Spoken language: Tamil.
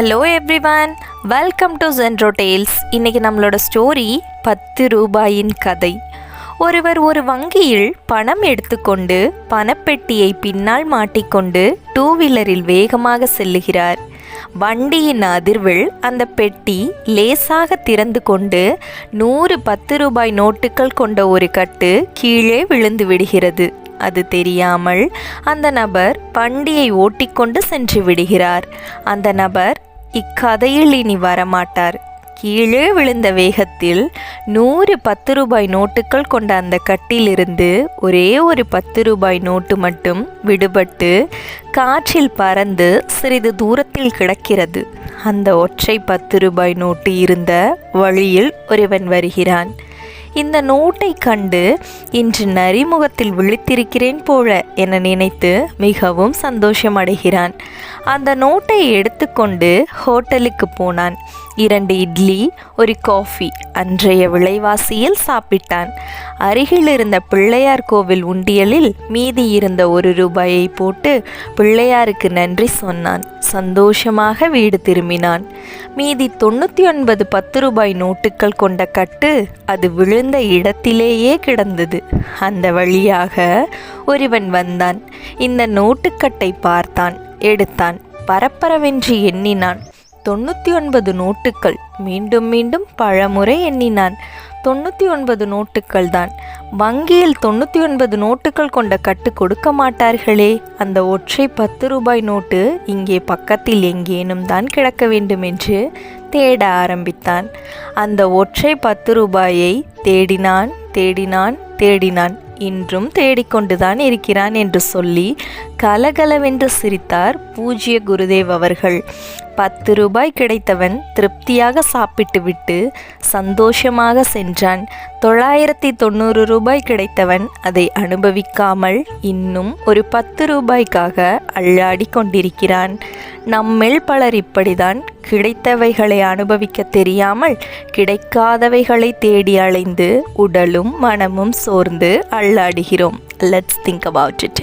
Hello everyone, welcome to Genro Tales. இன்றைக்கி நம்மளோட ஸ்டோரி 10 ரூபாயின் கதை. ஒருவர் ஒரு வங்கியில் பணம் எடுத்துக்கொண்டு பணப்பெட்டியை பின்னால் மாட்டிக்கொண்டு 2 வீலரில் வேகமாக செல்லுகிறார். வண்டியின் அதிர்வில் அந்த பெட்டி லேசாக திறந்து கொண்டு 100 10 ரூபாய் நோட்டுகள் கொண்ட ஒரு கட்டு கீழே விழுந்து விடுகிறது. அது தெரியாமல் அந்த நபர் வண்டியை ஓட்டிக்கொண்டு சென்று விடுகிறார். அந்த நபர் இக்கதையில் இனி வரமாட்டார். கீழே விழுந்த வேகத்தில் 100 10 ரூபாய் நோட்டுகள் கொண்ட அந்த கட்டிலிருந்து ஒரே ஒரு 10 ரூபாய் நோட்டு மட்டும் விடுபட்டு காற்றில் பறந்து சிறிது தூரத்தில் கிடக்கிறது. அந்த ஒற்றை 10 ரூபாய் நோட்டு இருந்த வழியில் ஒருவன் வருகிறான். இந்த நோட்டை கண்டு இன்று நரிமுகத்தில் விழித்திருக்கிறேன் போல என நினைத்து மிகவும் சந்தோஷமடைகிறான். அந்த நோட்டை எடுத்துக்கொண்டு ஹோட்டலுக்கு போனான். 2 இட்லி, ஒரு காஃபி அன்றைய விலைவாசியில் சாப்பிட்டான். அருகில் இருந்த பிள்ளையார் கோவில் உண்டியலில் மீதி இருந்த 1 ரூபாயை போட்டு பிள்ளையாருக்கு நன்றி சொன்னான். சந்தோஷமாக வீடு திரும்பினான். மீதி 99 10 ரூபாய் நோட்டுகள் கொண்ட கட்டு அது விழுந்த இடத்திலேயே கிடந்தது. அந்த வழியாக ஒருவன் வந்தான். இந்த நோட்டுக்கட்டை பார்த்தான், எடுத்தான். பரபரவென்று எண்ணினான். 99 நோட்டுகள். மீண்டும் மீண்டும் பலமுறை எண்ணினான். 99 நோட்டுகள் தான். வங்கியில் 99 நோட்டுகள் கொண்ட கட்டு கொடுக்க மாட்டார்களே. அந்த ஒற்றை 10 ரூபாய் நோட்டு இங்கே பக்கத்தில் எங்கேனும் தான் கிடக்க வேண்டும் என்று தேட ஆரம்பித்தான். அந்த ஒற்றை 10 ரூபாயை தேடினான் தேடினான் தேடினான். இன்றும் தேடிக்கொண்டுதான் இருக்கிறான் என்று சொல்லி கலகலவென்று சிரித்தார் பூஜ்ய குருதேவ் அவர்கள். 10 ரூபாய் கிடைத்தவன் திருப்தியாக சாப்பிட்டு விட்டு சந்தோஷமாக சென்றான். 990 ரூபாய் கிடைத்தவன் அதை அனுபவிக்காமல் இன்னும் ஒரு 10 ரூபாய்க்காக அள்ளாடி கொண்டிருக்கிறான். நம்மில் பலர் இப்படிதான் கிடைத்தவைகளை அனுபவிக்க தெரியாமல் கிடைக்காதவைகளை தேடி அலைந்து உடலும் மனமும் சோர்ந்து அள்ளாடுகிறோம். Let's think about it.